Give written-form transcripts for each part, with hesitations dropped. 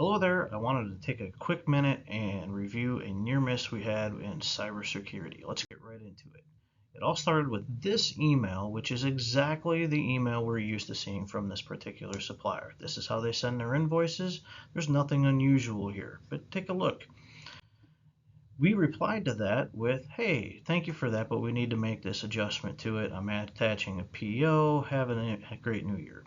Hello there. I wanted to take a quick minute and review a near miss we had in cybersecurity. Let's get right into it. It all started with this email, which is exactly the email we're used to seeing from this particular supplier. This is how they send their invoices. There's nothing unusual here, but take a look. We replied to that with, hey, thank you for that, but we need to make this adjustment to it. I'm attaching a PO. Have a great new year.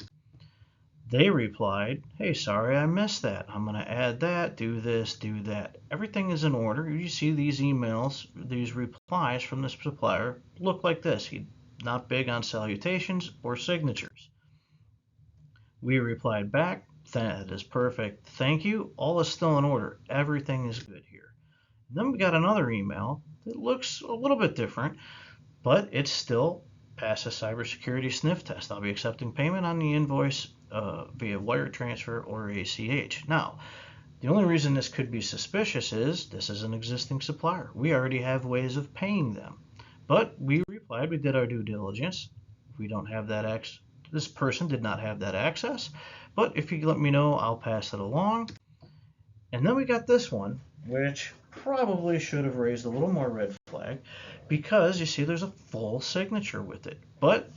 They replied, hey, sorry, I missed that. I'm going to add that, do this, do that. Everything is in order. You see these emails, these replies from this supplier look like this. He's not big on salutations or signatures. We replied back, that is perfect. Thank you. All is still in order. Everything is good here. Then we got another email that looks a little bit different, but it's still passes cybersecurity sniff test. I'll be accepting payment on the invoice via wire transfer or ACH. Now, the only reason this could be suspicious is this is an existing supplier. We already have ways of paying them. But we replied, we did our due diligence. We don't have that this person did not have that access. But if you let me know, I'll pass it along. And then we got this one, which probably should have raised a little more red flag because you see there's a full signature with it. But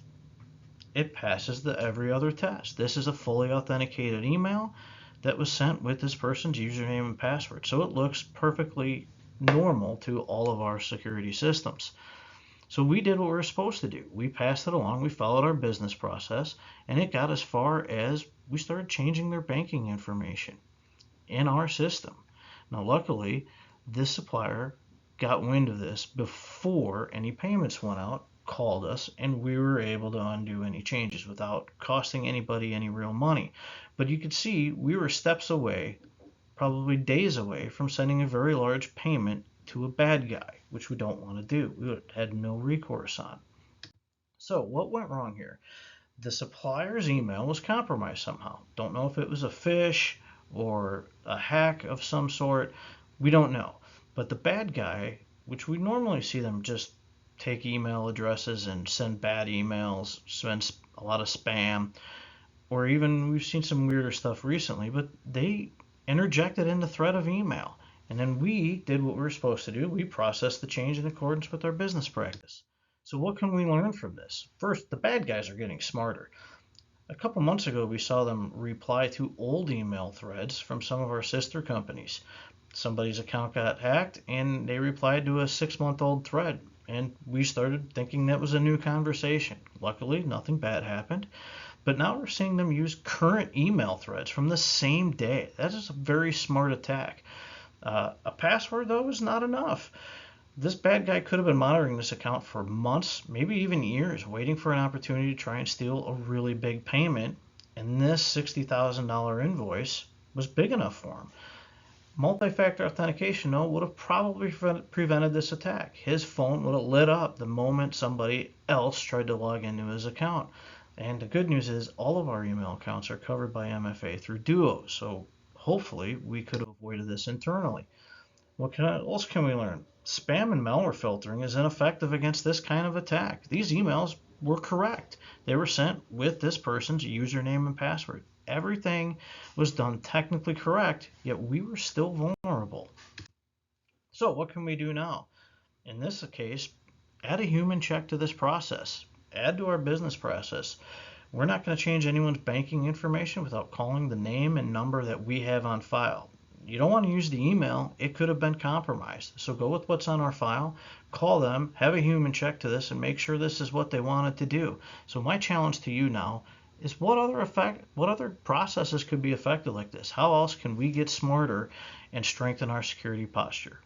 it passes the every other test. This is a fully authenticated email that was sent with this person's username and password. So it looks perfectly normal to all of our security systems. So we did what we were supposed to do. We passed it along, we followed our business process, and it got as far as we started changing their banking information in our system. Now, luckily, this supplier got wind of this before any payments went out, called us, and we were able to undo any changes without costing anybody any real money. But you could see we were steps away, probably days away, from sending a very large payment to a bad guy, which we don't want to do. We had no recourse on. So what went wrong here? The supplier's email was compromised somehow. Don't know if it was a phish or a hack of some sort. We don't know. But the bad guy, which we normally see them just take email addresses and send bad emails, send a lot of spam, or even we've seen some weirder stuff recently, but they interjected in the thread of email. And then we did what we were supposed to do. We processed the change in accordance with our business practice. So what can we learn from this? First, the bad guys are getting smarter. A couple months ago, we saw them reply to old email threads from some of our sister companies. Somebody's account got hacked, and they replied to a 6-month-old thread, and we started thinking that was a new conversation. Luckily, nothing bad happened, but now we're seeing them use current email threads from the same day. That is a very smart attack. A password, though, is not enough. This bad guy could have been monitoring this account for months, maybe even years, waiting for an opportunity to try and steal a really big payment, and this $60,000 invoice was big enough for him. Multi-factor authentication, though, would have probably prevented this attack. His phone would have lit up the moment somebody else tried to log into his account. And the good news is all of our email accounts are covered by MFA through Duo, so hopefully we could have avoided this internally. What else can we learn? Spam and malware filtering is ineffective against this kind of attack. These emails were correct. They were sent with this person's username and password. Everything was done technically correct, yet we were still vulnerable. So what can we do now? In this case, add a human check to this process. Add to our business process. We're not going to change anyone's banking information without calling the name and number that we have on file. You don't want to use the email. It could have been compromised. So go with what's on our file, call them, have a human check to this, and make sure this is what they wanted to do. So my challenge to you now is what other processes could be affected like this? How else can we get smarter and strengthen our security posture?